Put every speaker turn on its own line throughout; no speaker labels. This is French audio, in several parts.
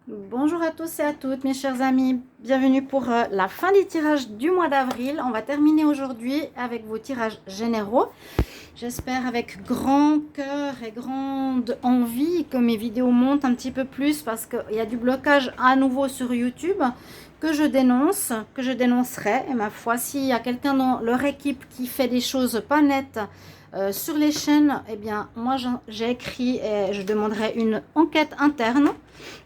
Bonjour à tous et à toutes mes chers amis, bienvenue pour la fin des tirages du mois d'avril. On va terminer aujourd'hui avec vos tirages généraux. J'espère avec grand cœur et grande envie que mes vidéos montent un petit peu plus parce qu'il y a du blocage à nouveau sur YouTube que je dénonce, que je dénoncerai. Et ma foi, s'il y a quelqu'un dans leur équipe qui fait des choses pas nettes sur les chaînes, eh bien moi j'ai écrit et je demanderai une enquête interne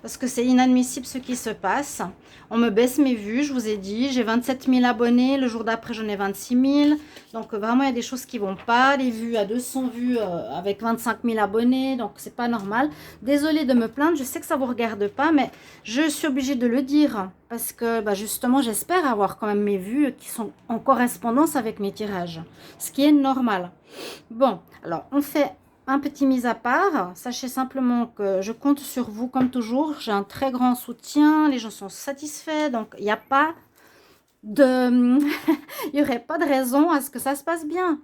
parce que c'est inadmissible ce qui se passe. On me baisse mes vues, je vous ai dit, j'ai 27 000 abonnés, le jour d'après j'en ai 26 000. Donc vraiment il y a des choses qui vont pas, les vues à 200 vues avec 25 000 abonnés, donc c'est pas normal. Désolée de me plaindre, je sais que ça vous regarde pas, mais je suis obligée de le dire parce que justement j'espère avoir quand même mes vues qui sont en correspondance avec mes tirages, ce qui est normal. Bon, alors on fait un petit mise à part. Sachez simplement que je compte sur vous comme toujours. J'ai un très grand soutien. Les gens sont satisfaits. Donc, il n'y a pas de... il n'y aurait pas de raison à ce que ça se passe bien.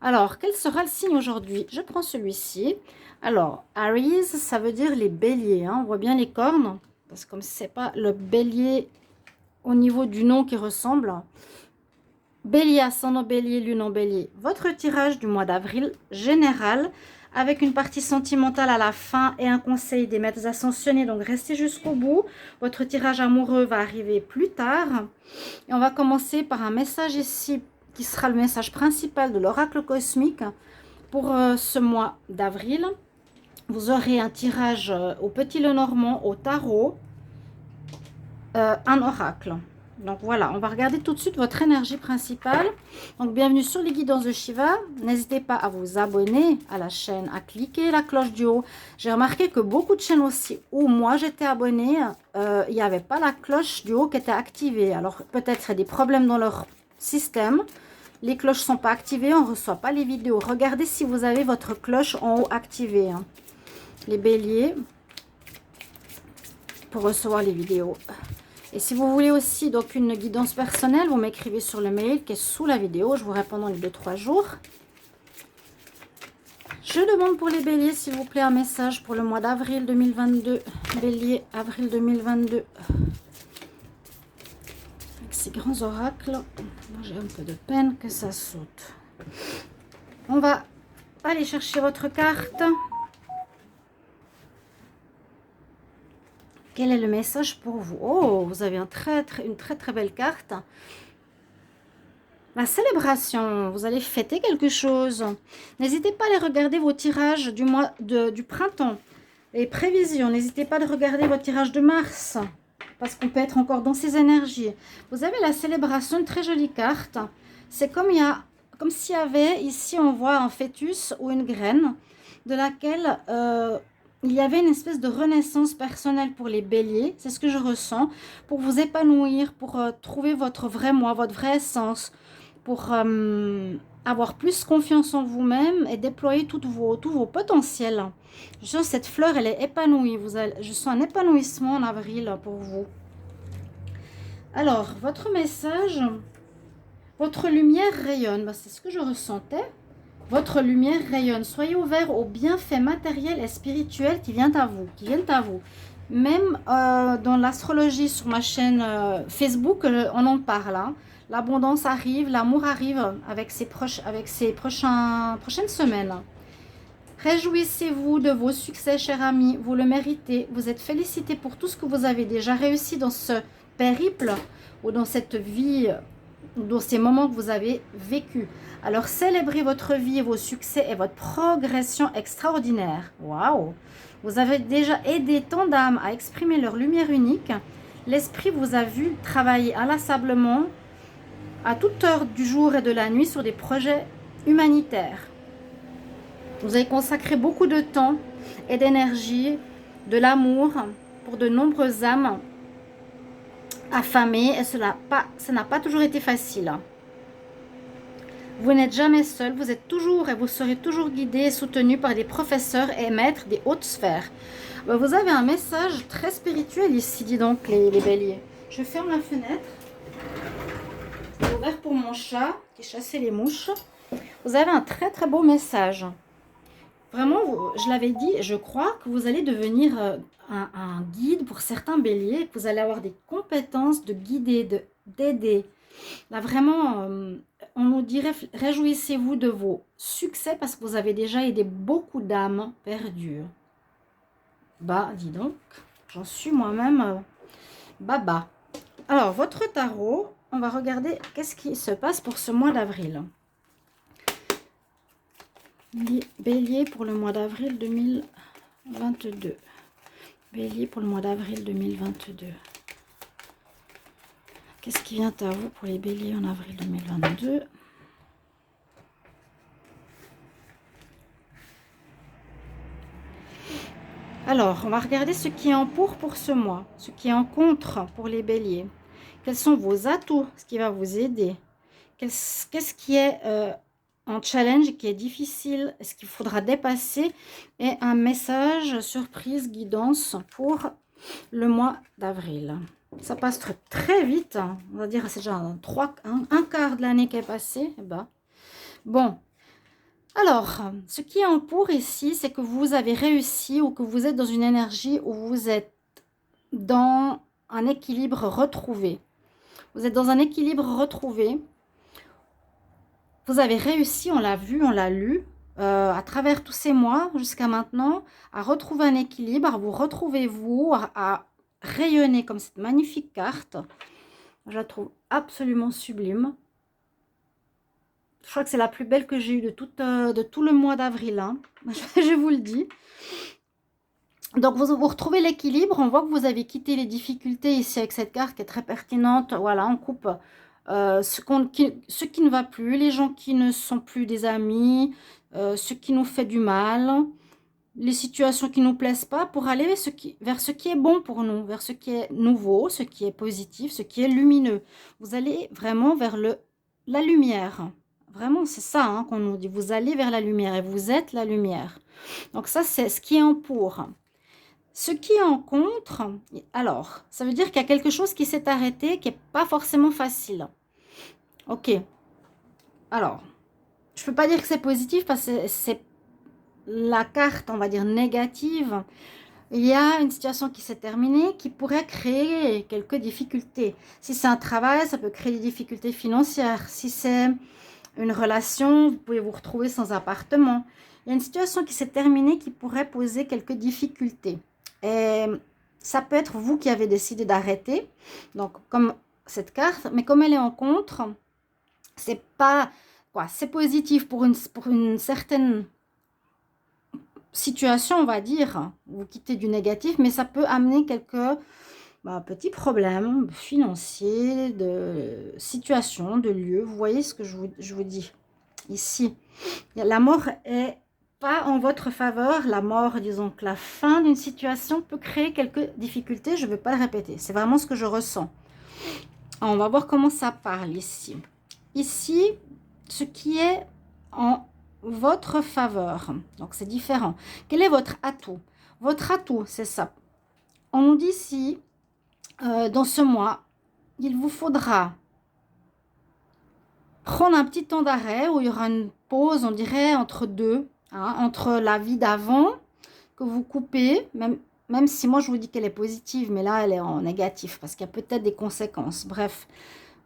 Alors, quel sera le signe aujourd'hui? Je prends celui-ci. Alors, Aries, ça veut dire les béliers. Hein. On voit bien les cornes. Parce que comme ce n'est pas le bélier au niveau du nom qui ressemble. Bélier, ascendant bélier, lune en bélier. Votre tirage du mois d'avril général avec une partie sentimentale à la fin et un conseil des maîtres ascensionnés. Donc restez jusqu'au bout. Votre tirage amoureux va arriver plus tard. Et on va commencer par un message ici qui sera le message principal de l'oracle cosmique pour ce mois d'avril. Vous aurez un tirage au Petit Lenormand, au tarot, un oracle. Donc voilà, on va regarder tout de suite votre énergie principale. Donc bienvenue sur les guidances de Shiva. N'hésitez pas à vous abonner à la chaîne, à cliquer la cloche du haut. J'ai remarqué que beaucoup de chaînes aussi où moi j'étais abonnée, il n'y avait pas la cloche du haut qui était activée. Alors peut-être c'est des problèmes dans leur système. Les cloches ne sont pas activées, on ne reçoit pas les vidéos. Regardez si vous avez votre cloche en haut activée. Hein. Les béliers, pour recevoir les vidéos. Et si vous voulez aussi donc une guidance personnelle, vous m'écrivez sur le mail qui est sous la vidéo. Je vous réponds dans les 2-3 jours. Je demande pour les béliers, s'il vous plaît, un message pour le mois d'avril 2022. Bélier, avril 2022. Avec ces grands oracles, j'ai un peu de peine que ça saute. On va aller chercher votre carte. Quel est le message pour vous? Oh, vous avez une très belle carte. La célébration, vous allez fêter quelque chose. N'hésitez pas à aller regarder vos tirages du mois du printemps. Les prévisions, n'hésitez pas à regarder votre tirage de mars. Parce qu'on peut être encore dans ces énergies. Vous avez la célébration, une très jolie carte. C'est comme s'il y avait, ici on voit un fœtus ou une graine de laquelle... il y avait une espèce de renaissance personnelle pour les béliers, c'est ce que je ressens, pour vous épanouir, pour trouver votre vrai moi, votre vraie essence, pour avoir plus confiance en vous-même et déployer tous vos potentiels. Je sens cette fleur, elle est épanouie, je sens un épanouissement en avril pour vous. Alors, votre message, votre lumière rayonne, c'est ce que je ressentais. Votre lumière rayonne. Soyez ouverts aux bienfaits matériels et spirituels qui viennent à vous. Même dans l'astrologie sur ma chaîne Facebook, on en parle. Hein. L'abondance arrive, l'amour arrive avec ces prochaines semaines. Réjouissez-vous de vos succès, chers amis. Vous le méritez. Vous êtes félicités pour tout ce que vous avez déjà réussi dans ce périple ou dans cette vie, dans ces moments que vous avez vécu. Alors, célébrez votre vie, vos succès et votre progression extraordinaire. Waouh! Vous avez déjà aidé tant d'âmes à exprimer leur lumière unique. L'esprit vous a vu travailler inlassablement à toute heure du jour et de la nuit sur des projets humanitaires. Vous avez consacré beaucoup de temps et d'énergie, de l'amour pour de nombreuses âmes affamées et ça n'a pas toujours été facile. Vous n'êtes jamais seul, vous êtes toujours et vous serez toujours guidé et soutenu par des professeurs et maîtres des hautes sphères. Vous avez un message très spirituel ici, dis donc les béliers. Je ferme la fenêtre. C'est ouvert pour mon chat qui chassait les mouches. Vous avez un très beau message. Vraiment, je l'avais dit, je crois que vous allez devenir un guide pour certains béliers, que vous allez avoir des compétences de guider, d'aider. Là, vraiment, on nous dirait, réjouissez-vous de vos succès parce que vous avez déjà aidé beaucoup d'âmes perdues. Bah, dis donc, j'en suis moi-même baba. Alors, votre tarot, on va regarder qu'est-ce qui se passe pour ce mois d'avril. Bélier pour le mois d'avril 2022. Bélier pour le mois d'avril 2022. Qu'est-ce qui vient à vous pour les béliers en avril 2022? Alors, on va regarder ce qui est en pour ce mois, ce qui est en contre pour les béliers. Quels sont vos atouts, ce qui va vous aider? Qu'est-ce qui est un challenge qui est difficile, ce qu'il faudra dépasser? Et un message, surprise, guidance pour le mois d'avril. Ça passe très vite, hein. On va dire c'est déjà un quart de l'année qui est passée. Eh ben. Bon, alors, ce qui est en pour ici, c'est que vous avez réussi ou que vous êtes dans une énergie où vous êtes dans un équilibre retrouvé. Vous êtes dans un équilibre retrouvé. Vous avez réussi, on l'a vu, on l'a lu, à travers tous ces mois jusqu'à maintenant, à retrouver un équilibre, à vous retrouver vous, à rayonner comme cette magnifique carte. Je la trouve absolument sublime. Je crois que c'est la plus belle que j'ai eue de tout le mois d'avril, hein. Je vous le dis. Donc, vous retrouvez l'équilibre. On voit que vous avez quitté les difficultés ici avec cette carte qui est très pertinente. Voilà, on coupe ce qui ne va plus, les gens qui ne sont plus des amis, ce qui nous fait du mal, les situations qui ne nous plaisent pas, pour aller vers ce qui est bon pour nous, vers ce qui est nouveau, ce qui est positif, ce qui est lumineux. Vous allez vraiment vers la lumière. Vraiment, c'est ça, hein, qu'on nous dit. Vous allez vers la lumière et vous êtes la lumière. Donc ça, c'est ce qui est en pour. Ce qui est en contre, alors, ça veut dire qu'il y a quelque chose qui s'est arrêté, qui n'est pas forcément facile. Ok. Alors, je ne peux pas dire que c'est positif parce que c'est la carte, on va dire, négative. Il y a une situation qui s'est terminée qui pourrait créer quelques difficultés. Si c'est un travail, ça peut créer des difficultés financières. Si c'est une relation, vous pouvez vous retrouver sans appartement. Il y a une situation qui s'est terminée qui pourrait poser quelques difficultés. Et ça peut être vous qui avez décidé d'arrêter, donc comme cette carte, mais comme elle est en contre, c'est pas quoi, c'est positif pour une certaine situation, on va dire. Vous quittez du négatif, mais ça peut amener quelques petits problèmes financiers, de situation, de lieu. Vous voyez ce que je vous dis ici. La mort est pas en votre faveur. La mort, disons que la fin d'une situation peut créer quelques difficultés. Je ne vais pas le répéter. C'est vraiment ce que je ressens. On va voir comment ça parle ici. Ici, ce qui est en votre faveur. Donc, c'est différent. Quel est votre atout? Votre atout, c'est ça. On nous dit ici, dans ce mois, il vous faudra prendre un petit temps d'arrêt où il y aura une pause, on dirait, entre deux. Hein, entre la vie d'avant que vous coupez, même si moi je vous dis qu'elle est positive, mais là elle est en négatif parce qu'il y a peut-être des conséquences. Bref,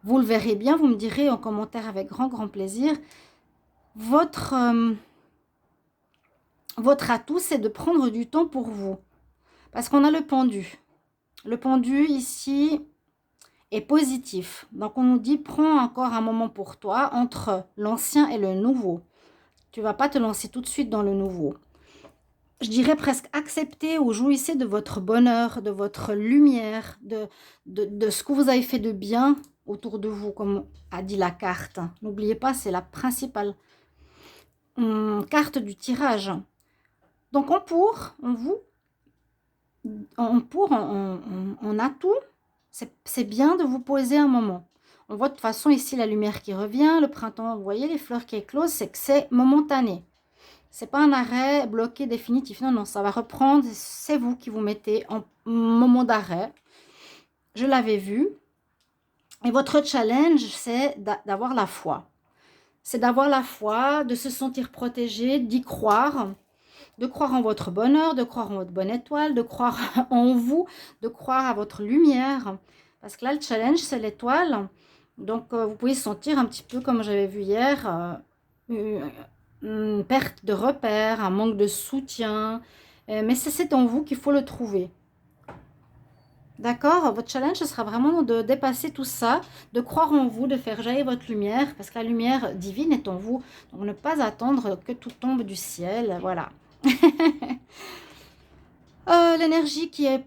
vous le verrez bien, vous me direz en commentaire avec grand plaisir. Votre atout, c'est de prendre du temps pour vous. Parce qu'on a le pendu. Le pendu ici est positif. Donc on nous dit, prends encore un moment pour toi entre l'ancien et le nouveau. Tu ne vas pas te lancer tout de suite dans le nouveau. Je dirais presque accepter ou jouissez de votre bonheur, de votre lumière, de ce que vous avez fait de bien autour de vous, comme a dit la carte. N'oubliez pas, c'est la principale carte du tirage. Donc en atout, c'est bien de vous poser un moment. On voit de toute façon ici la lumière qui revient, le printemps, vous voyez les fleurs qui éclosent, c'est que c'est momentané. C'est pas un arrêt bloqué définitif. Non, ça va reprendre. C'est vous qui vous mettez en moment d'arrêt. Je l'avais vu. Et votre challenge, c'est d'avoir la foi. C'est d'avoir la foi, de se sentir protégé, d'y croire. de croire en votre bonheur, de croire en votre bonne étoile, de croire en vous, de croire à votre lumière. Parce que là, le challenge, c'est l'étoile. Donc, vous pouvez sentir un petit peu, comme j'avais vu hier, une perte de repères, un manque de soutien. Mais c'est en vous qu'il faut le trouver. D'accord? Votre challenge, ce sera vraiment de dépasser tout ça, de croire en vous, de faire jaillir votre lumière, parce que la lumière divine est en vous. Donc, ne pas attendre que tout tombe du ciel. Voilà. L'énergie qui est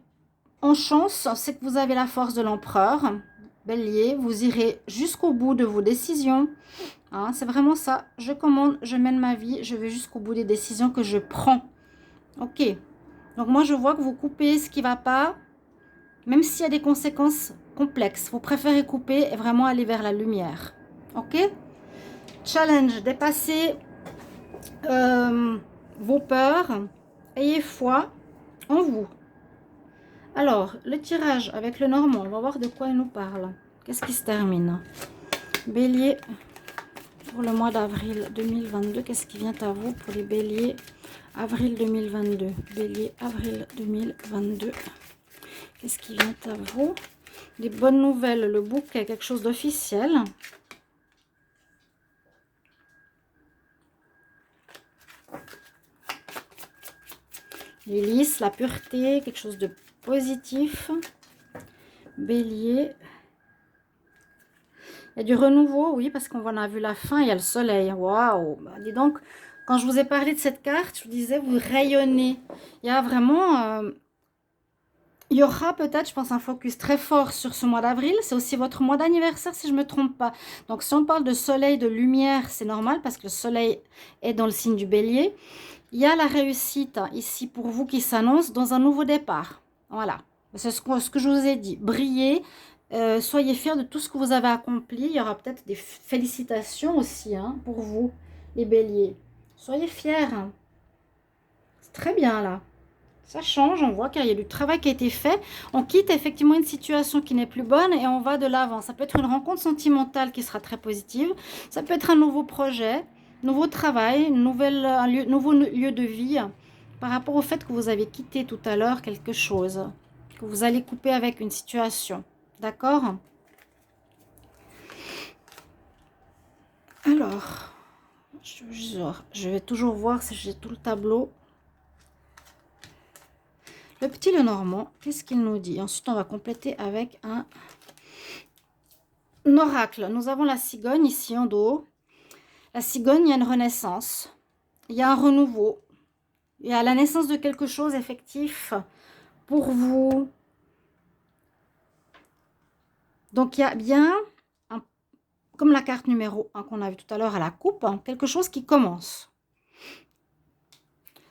en chance, c'est que vous avez la force de l'empereur. Bélier, vous irez jusqu'au bout de vos décisions. Hein, c'est vraiment ça. Je commande, je mène ma vie, je vais jusqu'au bout des décisions que je prends. Ok. Donc moi, je vois que vous coupez ce qui ne va pas. Même s'il y a des conséquences complexes, vous préférez couper et vraiment aller vers la lumière. Ok? Challenge, dépassez vos peurs. Ayez foi en vous. Alors, le tirage avec le normand, on va voir de quoi il nous parle. Qu'est-ce qui se termine? Bélier, pour le mois d'avril 2022, qu'est-ce qui vient à vous pour les béliers? Avril 2022. Bélier, avril 2022. Qu'est-ce qui vient à vous? Des bonnes nouvelles, le bouquet, quelque chose d'officiel. L'hélice, la pureté, quelque chose de positif. Bélier. Il y a du renouveau, oui, parce qu'on en a vu la fin, il y a le soleil. Waouh! Bah, dis donc, quand je vous ai parlé de cette carte, je vous disais, vous rayonnez. Il y a vraiment... il y aura peut-être, je pense, un focus très fort sur ce mois d'avril. C'est aussi votre mois d'anniversaire, si je ne me trompe pas. Donc, si on parle de soleil, de lumière, c'est normal parce que le soleil est dans le signe du bélier. Il y a la réussite ici pour vous qui s'annonce dans un nouveau départ. Voilà, c'est ce que je vous ai dit. Brillez, soyez fiers de tout ce que vous avez accompli. Il y aura peut-être des félicitations aussi pour vous, les béliers. Soyez fiers. C'est très bien là. Ça change, on voit qu'il y a du travail qui a été fait. On quitte effectivement une situation qui n'est plus bonne et on va de l'avant. Ça peut être une rencontre sentimentale qui sera très positive. Ça peut être un nouveau projet, nouveau travail, nouveau lieu de vie par rapport au fait que vous avez quitté tout à l'heure quelque chose, que vous allez couper avec une situation. D'accord? Alors, je vais toujours voir si j'ai tout le tableau. Le petit Lenormand, qu'est-ce qu'il nous dit? Ensuite, on va compléter avec un oracle. Nous avons la cigogne ici en dos. La cigogne, il y a une renaissance. Il y a un renouveau. Il y a la naissance de quelque chose effectif pour vous. Donc, il y a bien, comme la carte numéro 1 qu'on a vu tout à l'heure à la coupe, quelque chose qui commence.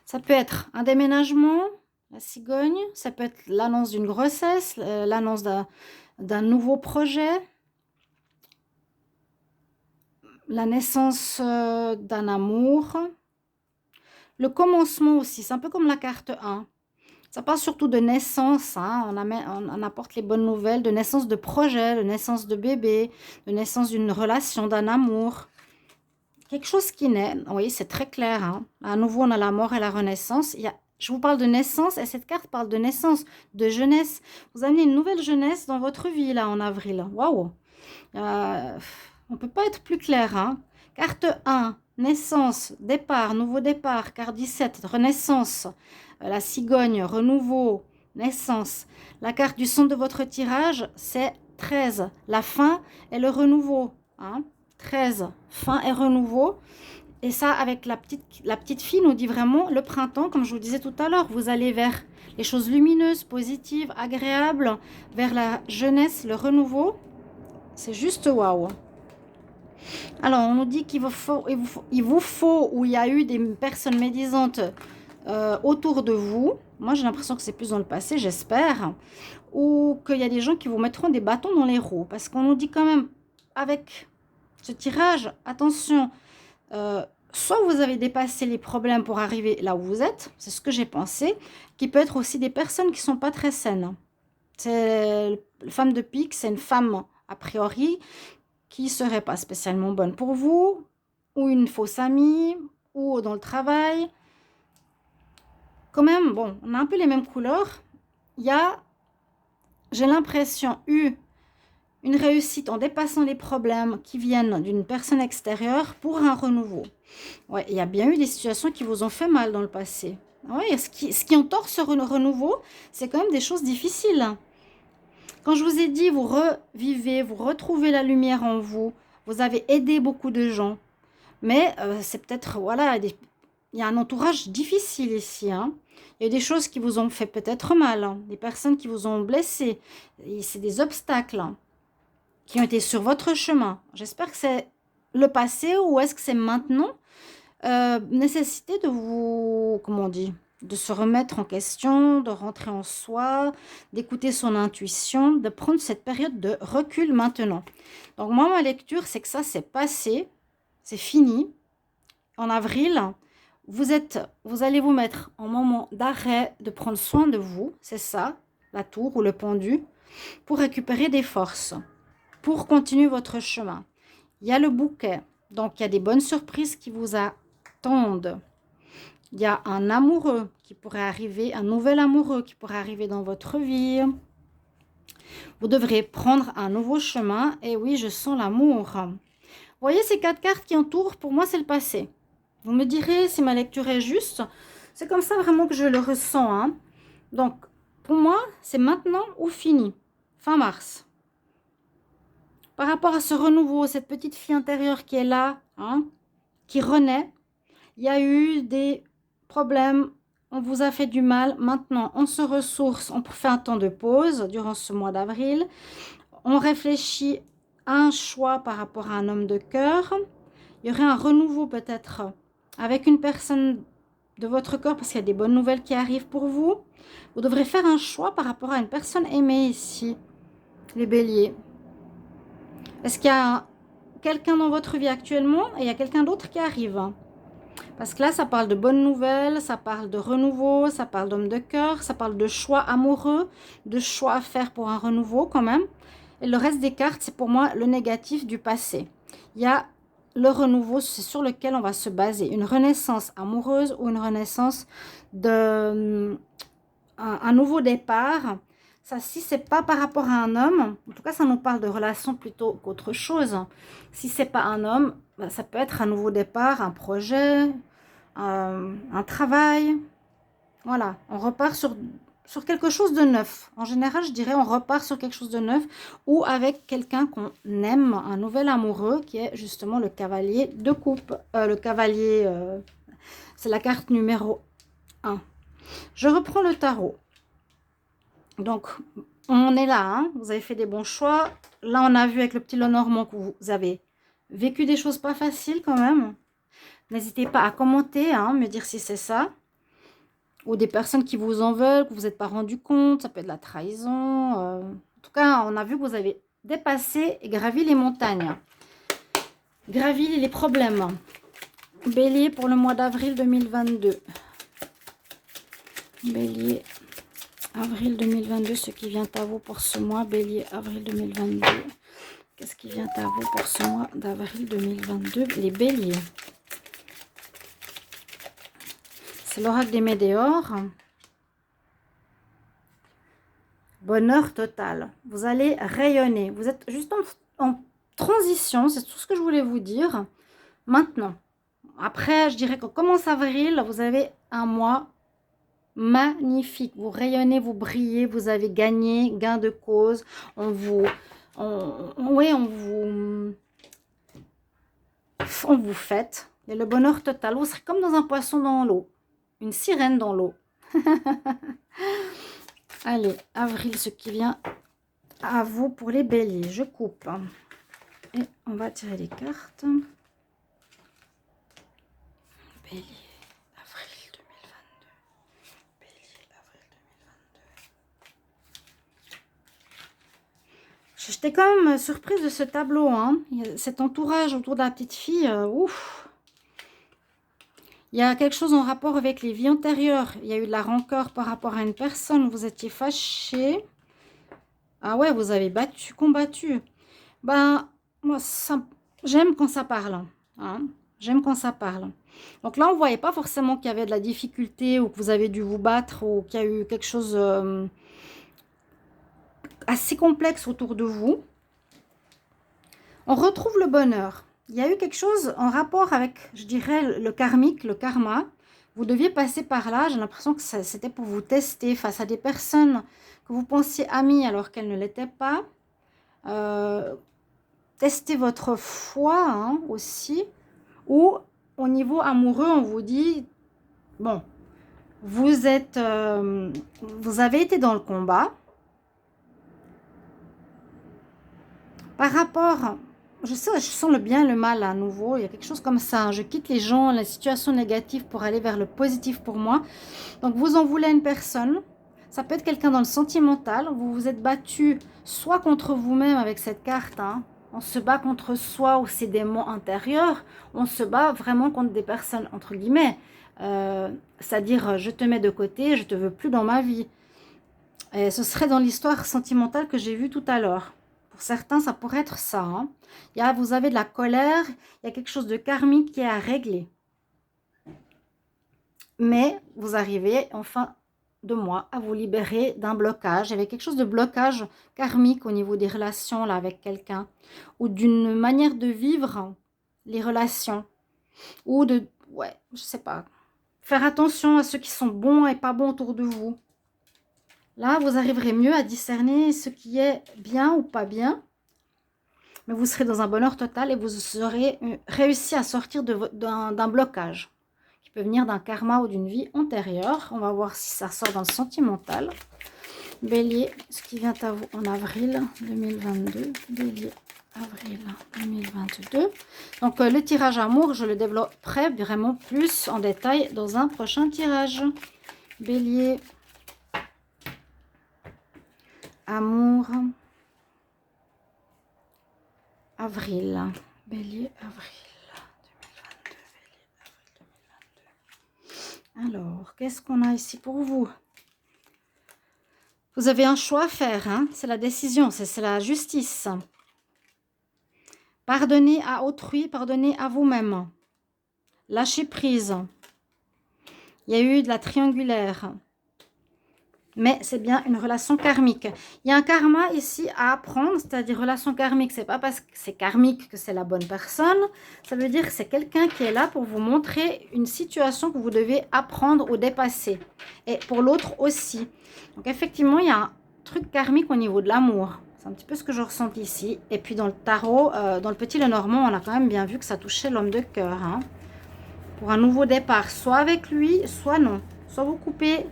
Ça peut être un déménagement, la cigogne. Ça peut être l'annonce d'une grossesse, l'annonce d'un nouveau projet. La naissance d'un amour. Le commencement aussi, c'est un peu comme la carte 1. Ça parle surtout de naissance, on apporte les bonnes nouvelles, de naissance de projet, de naissance de bébé, de naissance d'une relation, d'un amour. Quelque chose qui naît, vous voyez, c'est très clair. À nouveau, on a la mort et la renaissance. Je vous parle de naissance et cette carte parle de naissance, de jeunesse. Vous amenez une nouvelle jeunesse dans votre vie, là, en avril. Waouh! On ne peut pas être plus clair. Carte 1, naissance, départ, nouveau départ. Carte 17, renaissance. La cigogne, renouveau, naissance. La carte du centre de votre tirage, c'est 13. La fin et le renouveau. 13, fin et renouveau. Et ça, avec la petite fille, nous dit vraiment le printemps, comme je vous disais tout à l'heure. Vous allez vers les choses lumineuses, positives, agréables, vers la jeunesse, le renouveau. C'est juste waouh. Alors, on nous dit qu'il vous faut, ou il y a eu des personnes médisantes autour de vous. Moi, j'ai l'impression que c'est plus dans le passé, j'espère. Ou qu'il y a des gens qui vous mettront des bâtons dans les roues. Parce qu'on nous dit quand même, avec ce tirage, attention, soit vous avez dépassé les problèmes pour arriver là où vous êtes, c'est ce que j'ai pensé, qui peut être aussi des personnes qui ne sont pas très saines. C'est la femme de pique, c'est une femme, a priori, qui ne serait pas spécialement bonne pour vous, ou une fausse amie, ou dans le travail. quand même, bon, on a un peu les mêmes couleurs. Il y a, j'ai l'impression, eu une réussite en dépassant les problèmes qui viennent d'une personne extérieure pour un renouveau. Ouais, il y a bien eu des situations qui vous ont fait mal dans le passé. Ouais, ce qui entorse ce renouveau, c'est quand même des choses difficiles. Quand je vous ai dit, vous revivez, vous retrouvez la lumière en vous, vous avez aidé beaucoup de gens, mais c'est peut-être, voilà, il y a un entourage difficile ici, hein. Il y a des choses qui vous ont fait peut-être mal, hein, des personnes qui vous ont blessé, c'est des obstacles, hein, qui ont été sur votre chemin. J'espère que c'est le passé ou est-ce que c'est maintenant. Nécessité de vous, comment on dit, de se remettre en question, de rentrer en soi, d'écouter son intuition, de prendre cette période de recul maintenant. Donc moi, ma lecture, c'est que ça, c'est passé, c'est fini. En avril, vous allez vous mettre en moment d'arrêt, de prendre soin de vous, c'est ça, la tour ou le pendu, pour récupérer des forces, pour continuer votre chemin. Il y a le bouquet, donc il y a des bonnes surprises qui vous attendent. Il y a un amoureux qui pourrait arriver, un nouvel amoureux qui pourrait arriver dans votre vie. Vous devrez prendre un nouveau chemin. Et oui, je sens l'amour. Vous voyez ces 4 cartes qui entourent, pour moi, c'est le passé. Vous me direz si ma lecture est juste. C'est comme ça vraiment que je le ressens, hein. Donc, pour moi, c'est maintenant ou fini. Fin mars. Par rapport à ce renouveau, cette petite fille intérieure qui est là, hein, qui renaît, il y a eu des problèmes, on vous a fait du mal. Maintenant, on se ressource, on fait un temps de pause durant ce mois d'avril. On réfléchit à un choix par rapport à un homme de cœur. Il y aurait un renouveau peut-être avec une personne de votre cœur parce qu'il y a des bonnes nouvelles qui arrivent pour vous. Vous devrez faire un choix par rapport à une personne aimée ici, les béliers. Est-ce qu'il y a quelqu'un dans votre vie actuellement et il y a quelqu'un d'autre qui arrive? Parce que là, ça parle de bonnes nouvelles, ça parle de renouveau, ça parle d'homme de cœur, ça parle de choix amoureux, de choix à faire pour un renouveau quand même. Et le reste des cartes, c'est pour moi le négatif du passé. Il y a le renouveau, c'est sur lequel on va se baser. Une renaissance amoureuse ou une renaissance de un nouveau départ. Ça, si c'est pas par rapport à un homme, en tout cas, ça nous parle de relation plutôt qu'autre chose. Si c'est pas un homme, ben, ça peut être un nouveau départ, un projet, un travail. Voilà, on repart sur quelque chose de neuf. En général, je dirais on repart sur quelque chose de neuf ou avec quelqu'un qu'on aime, un nouvel amoureux qui est justement le cavalier de coupe. Le cavalier, c'est la carte numéro 1. Je reprends le tarot. Donc, on est là, hein, vous avez fait des bons choix. Là, on a vu avec le petit Lenormand que vous avez vécu des choses pas faciles quand même. N'hésitez pas à commenter, hein, me dire si c'est ça. Ou des personnes qui vous en veulent, que vous n'êtes pas rendu compte. Ça peut être de la trahison. En tout cas, on a vu que vous avez dépassé et gravi les montagnes. Gravi les problèmes. Bélier pour le mois d'avril 2022. Bélier, avril 2022, ce qui vient à vous pour ce mois. Bélier, avril 2022. Qu'est-ce qui vient à vous pour ce mois d'avril 2022? Les béliers. C'est l'oracle des météores. Bonheur total. Vous allez rayonner. Vous êtes juste en transition. C'est tout ce que je voulais vous dire. Maintenant. Après, je dirais qu'on commence avril. Vous avez un mois magnifique. Vous rayonnez, vous brillez. Vous avez gagné. Gain de cause. On vous fête. Il y a le bonheur total. Vous serez comme dans un poisson dans l'eau. Une sirène dans l'eau. Allez, avril, ce qui vient à vous pour les béliers. Je coupe. Et on va tirer les cartes. Bélier, avril 2022. Bélier, avril 2022. J'étais quand même surprise de ce tableau, hein. Il y a cet entourage autour de la petite fille. Ouf. Il y a quelque chose en rapport avec les vies antérieures. Il y a eu de la rancœur par rapport à une personne. Vous étiez fâché. Ah ouais, vous avez combattu. Ben, moi, j'aime quand ça parle. Hein. J'aime quand ça parle. Donc là, on ne voyait pas forcément qu'il y avait de la difficulté ou que vous avez dû vous battre ou qu'il y a eu quelque chose assez complexe autour de vous. On retrouve le bonheur. Il y a eu quelque chose en rapport avec, je dirais, le karmique, le karma. Vous deviez passer par là. J'ai l'impression que c'était pour vous tester face à des personnes que vous pensiez amies alors qu'elles ne l'étaient pas. Tester votre foi hein, aussi. Ou au niveau amoureux, on vous dit, bon, vous avez été dans le combat. Par rapport, je sens le bien et le mal à nouveau. Il y a quelque chose comme ça. Hein. Je quitte les gens, la situation négative pour aller vers le positif pour moi. Donc, vous en voulez une personne. Ça peut être quelqu'un dans le sentimental. Vous vous êtes battu soit contre vous-même avec cette carte. Hein. On se bat contre soi ou ses démons intérieurs. On se bat vraiment contre des personnes, entre guillemets. C'est-à-dire, je te mets de côté, je ne te veux plus dans ma vie. Et ce serait dans l'histoire sentimentale que j'ai vue tout à l'heure. Pour certains, ça pourrait être ça. Hein. Vous avez de la colère, il y a quelque chose de karmique qui est à régler. Mais vous arrivez en fin de mois à vous libérer d'un blocage. Il y avait quelque chose de blocage karmique au niveau des relations là, avec quelqu'un. Ou d'une manière de vivre les relations. Ou de, ouais, je sais pas. Faire attention à ceux qui sont bons et pas bons autour de vous. Là, vous arriverez mieux à discerner ce qui est bien ou pas bien. Mais vous serez dans un bonheur total et vous aurez réussi à sortir d'un blocage qui peut venir d'un karma ou d'une vie antérieure. On va voir si ça sort dans le sentimental. Bélier, ce qui vient à vous en avril 2022. Bélier, avril 2022. Donc, le tirage amour, je le développerai vraiment plus en détail dans un prochain tirage. Bélier, amour, avril, bélier, avril 2022, bélier, avril 2022. Alors, qu'est-ce qu'on a ici pour vous? Vous avez un choix à faire, hein? C'est la décision, c'est la justice. Pardonnez à autrui, pardonnez à vous-même. Lâchez prise. Il y a eu de la triangulaire. Mais c'est bien une relation karmique. Il y a un karma ici à apprendre, c'est-à-dire relation karmique. C'est pas parce que c'est karmique que c'est la bonne personne. Ça veut dire que c'est quelqu'un qui est là pour vous montrer une situation que vous devez apprendre ou dépasser. Et pour l'autre aussi. Donc effectivement, il y a un truc karmique au niveau de l'amour. C'est un petit peu ce que je ressens ici. Et puis dans le tarot, dans le petit Lenormand, on a quand même bien vu que ça touchait l'homme de cœur. Hein, pour un nouveau départ, soit avec lui, soit non. Soit vous coupez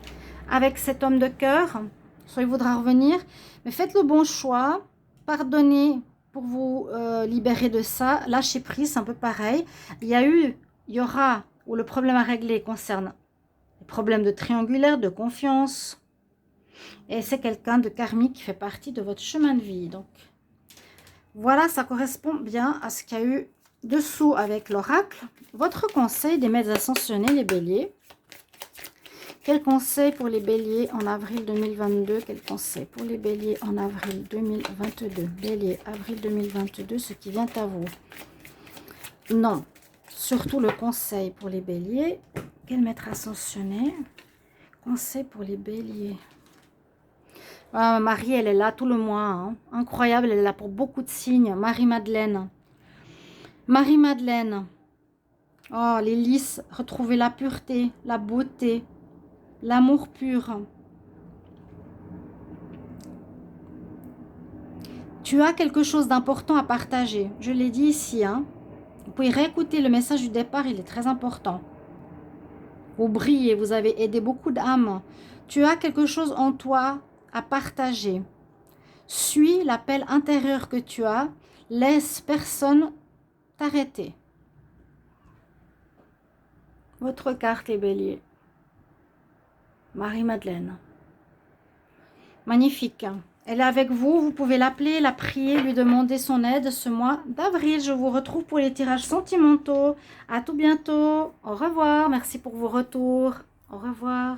avec cet homme de cœur, soit il voudra revenir, mais faites le bon choix, pardonnez pour vous libérer de ça, lâchez prise, c'est un peu pareil. Il y aura, où le problème à régler concerne les problèmes de triangulaire, de confiance, et c'est quelqu'un de karmique qui fait partie de votre chemin de vie. Donc voilà, ça correspond bien à ce qu'il y a eu dessous avec l'oracle. Votre conseil des maîtres ascensionnés, les béliers. Quel conseil pour les béliers en avril 2022? Quel conseil pour les béliers en avril 2022? Bélier, avril 2022, ce qui vient à vous. Non, surtout le conseil pour les béliers. Quel maître ascensionné? Conseil pour les béliers. Ah, Marie, elle est là tout le mois. Hein. Incroyable, elle est là pour beaucoup de signes. Marie-Madeleine. Marie-Madeleine. Oh, les lys, retrouver la pureté, la beauté. L'amour pur. Tu as quelque chose d'important à partager. Je l'ai dit ici. Hein. Vous pouvez réécouter le message du départ, il est très important. Vous brillez, vous avez aidé beaucoup d'âmes. Tu as quelque chose en toi à partager. Suis l'appel intérieur que tu as. Laisse personne t'arrêter. Votre carte, les béliers. Marie-Madeleine. Magnifique. Elle est avec vous. Vous pouvez l'appeler, la prier, lui demander son aide ce mois d'avril. Je vous retrouve pour les tirages sentimentaux. À tout bientôt. Au revoir. Merci pour vos retours. Au revoir.